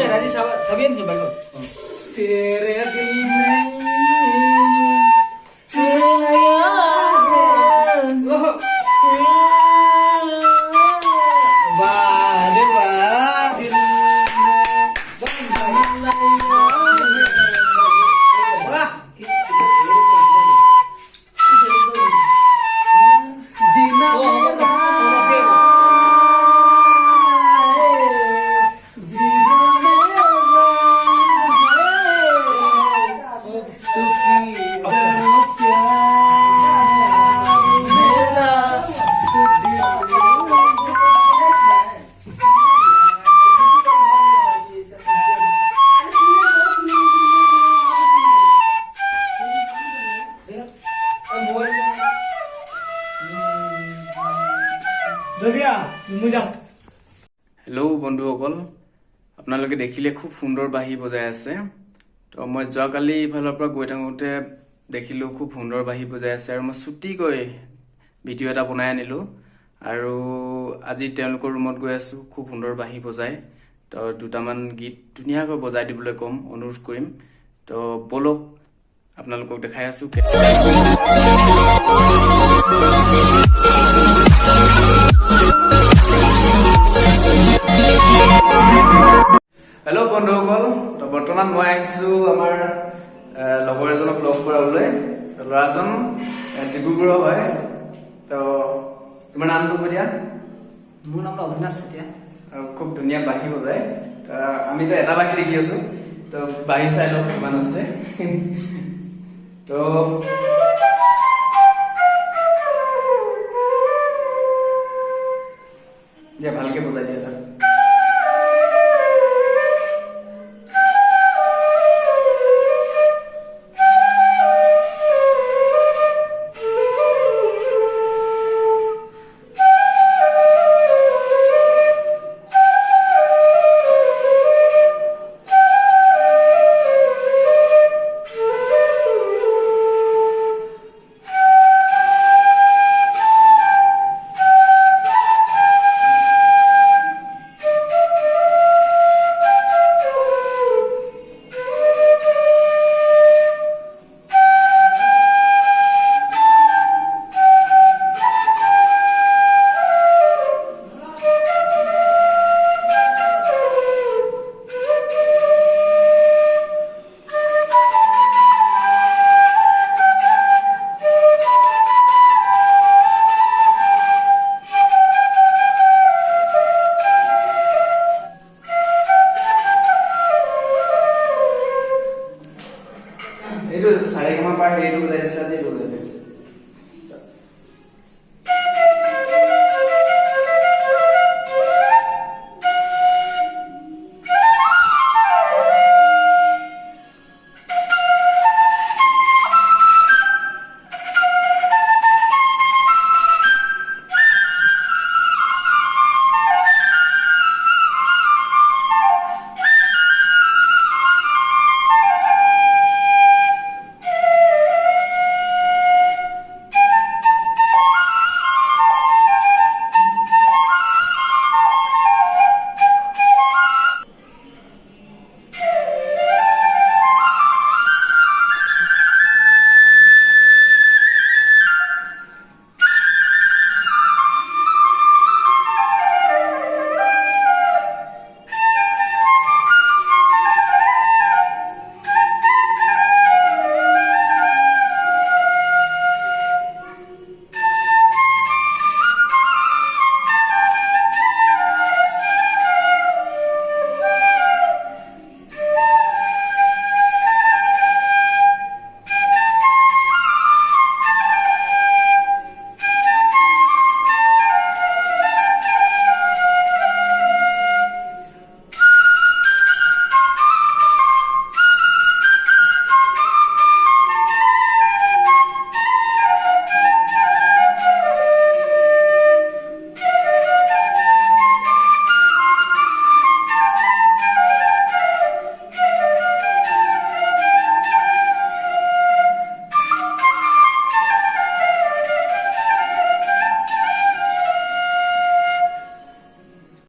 राजी सभी नहीं भाई तेरे दिल में चलाया वाह रे वाह दिल जीना हेलो बंधुসকল আপোনালোকে দেখিলে খুব সুন্দৰ বাহি বজাই আছে তো মই যোৱাকালি ইফালৰ পৰা গৈ থাকোঁতে দেখিলো খুব সুন্দৰ বাহি বজাই আছে আৰু মই ছুটিকৈ ভিডিঅ' এটা বনাই আনিলো আৰু আজি তেওঁলোকৰ ৰুমত গৈ আছো খুব সুন্দৰ বাহি বজাই তো দুটামান গীত ধুনীয়াকৈ বজাই দিবলৈ কম অনুৰোধ কৰিম তো বলক আপোনালোকক দেখাই আছো हेलो बंधुসকল তো বৰ্তমান মই আহিছো আমাৰ লগৰ এজনক লগ কৰাবলৈ লৰাজন ডিব্ৰুগড় হয় তো তোমাৰ নামটো কৈ দিয়া মোৰ নাম অভিনাশ চেতিয়া আৰু খুব ধুনীয়া বাহি বজাই আমি তো এটা বাহি দেখি আছো তো বাহি চাই লওক কিমান আছে তো দিয়া ভালকে বজাই দিয়া